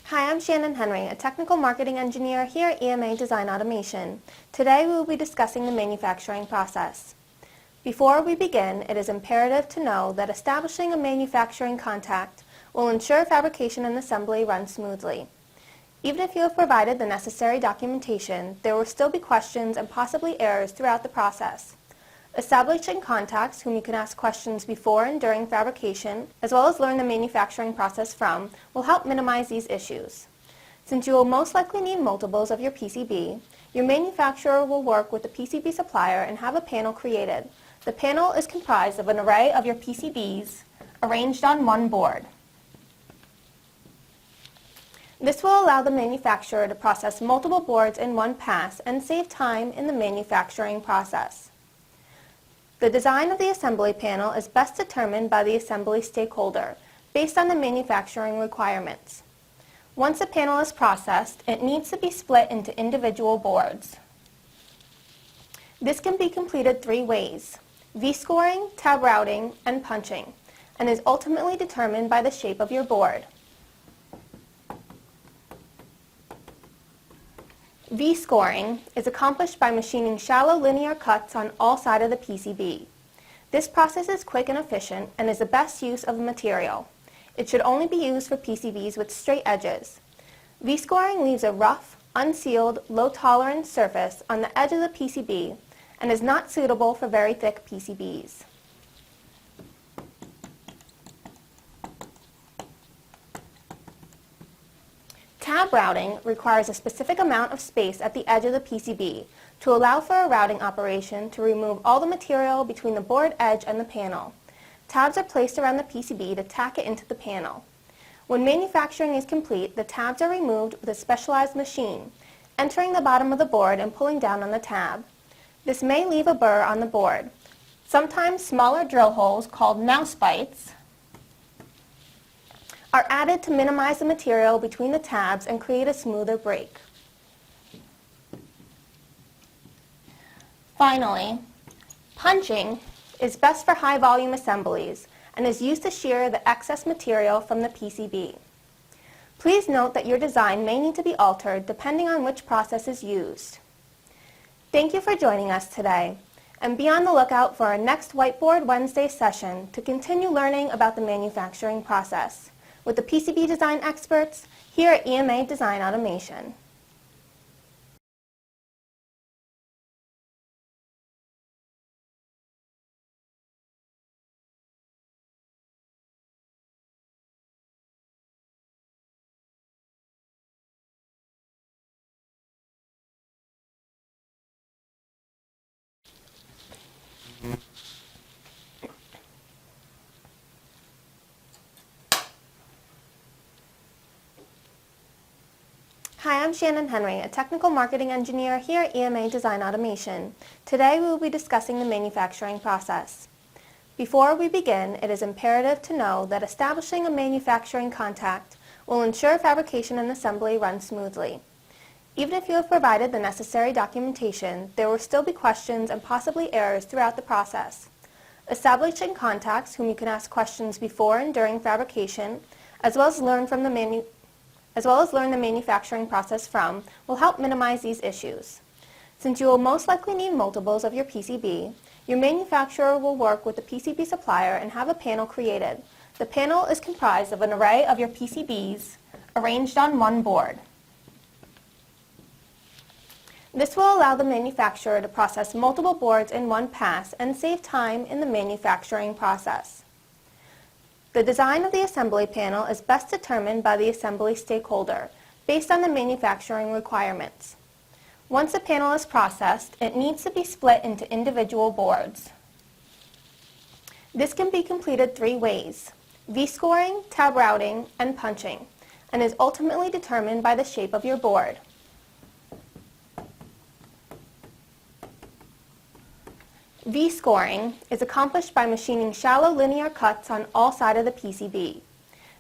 Hi, I'm Shannon Henry, a technical marketing engineer here at EMA Design Automation. Today we will be discussing the manufacturing process. Before we begin, it is imperative to know that establishing a manufacturing contact will ensure fabrication and assembly run smoothly. Even if you have provided the necessary documentation, there will still be questions and possibly errors throughout the process. Establishing contacts whom you can ask questions before and during fabrication, as well as learn the manufacturing process from, will help minimize these issues. Since you will most likely need multiples of your PCB, your manufacturer will work with the PCB supplier and have a panel created. The panel is comprised of an array of your PCBs arranged on one board. This will allow the manufacturer to process multiple boards in one pass and save time in the manufacturing process. The design of the assembly panel is best determined by the assembly stakeholder, based on the manufacturing requirements. Once a panel is processed, it needs to be split into individual boards. This can be completed three ways: V-scoring, tab routing, and punching, and is ultimately determined by the shape of your board. V-scoring is accomplished by machining shallow linear cuts on all sides of the PCB. This process is quick and efficient and is the best use of the material. It should only be used for PCBs with straight edges. V-scoring leaves a rough, unsealed, low-tolerance surface on the edge of the PCB and is not suitable for very thick PCBs. Tab routing requires a specific amount of space at the edge of the PCB to allow for a routing operation to remove all the material between the board edge and the panel. Tabs are placed around the PCB to tack it into the panel. When manufacturing is complete, the tabs are removed with a specialized machine, entering the bottom of the board and pulling down on the tab. This may leave a burr on the board. Sometimes smaller drill holes, called mouse bites, are added to minimize the material between the tabs and create a smoother break. Finally, punching is best for high-volume assemblies and is used to shear the excess material from the PCB. Please note that your design may need to be altered depending on which process is used. Thank you for joining us today, and be on the lookout for our next Whiteboard Wednesday session to continue learning about the manufacturing process with the PCB design experts here at EMA Design Automation. Hi, I'm Shannon Henry, a technical marketing engineer here at EMA Design Automation. Today we will be discussing the manufacturing process. Before we begin, it is imperative to know that establishing a manufacturing contact will ensure fabrication and assembly run smoothly. Even if you have provided the necessary documentation, there will still be questions and possibly errors throughout the process. Establishing contacts whom you can ask questions before and during fabrication, as well as learn the manufacturing process from, will help minimize these issues. Since you will most likely need multiples of your PCB, your manufacturer will work with the PCB supplier and have a panel created. The panel is comprised of an array of your PCBs arranged on one board. This will allow the manufacturer to process multiple boards in one pass and save time in the manufacturing process. The design of the assembly panel is best determined by the assembly stakeholder, based on the manufacturing requirements. Once a panel is processed, it needs to be split into individual boards. This can be completed three ways: V-scoring, tab routing, and punching, and is ultimately determined by the shape of your board. V-scoring is accomplished by machining shallow linear cuts on all sides of the PCB.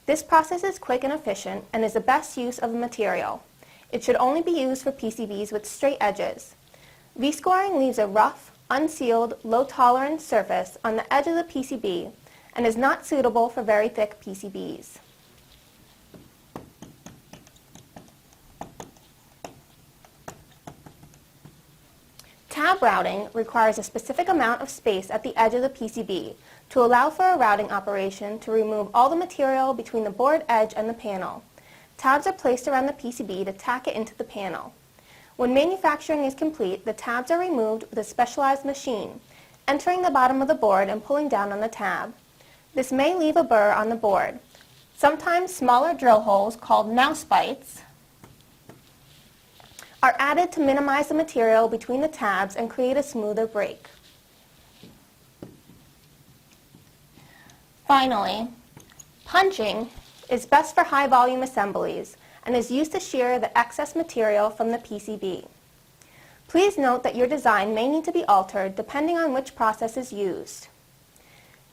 This process is quick and efficient and is the best use of the material. It should only be used for PCBs with straight edges. V-scoring leaves a rough, unsealed, low-tolerance surface on the edge of the PCB and is not suitable for very thick PCBs. Tab routing requires a specific amount of space at the edge of the PCB to allow for a routing operation to remove all the material between the board edge and the panel. Tabs are placed around the PCB to tack it into the panel. When manufacturing is complete, the tabs are removed with a specialized machine, entering the bottom of the board and pulling down on the tab. This may leave a burr on the board. Sometimes smaller drill holes, called mouse bites, are added to minimize the material between the tabs and create a smoother break. Finally, punching is best for high-volume assemblies and is used to shear the excess material from the PCB. Please note that your design may need to be altered depending on which process is used.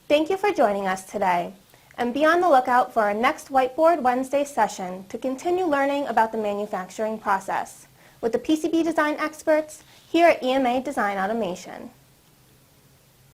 Thank you for joining us today, and be on the lookout for our next Whiteboard Wednesday session to continue learning about the manufacturing process with the PCB design experts here at EMA Design Automation.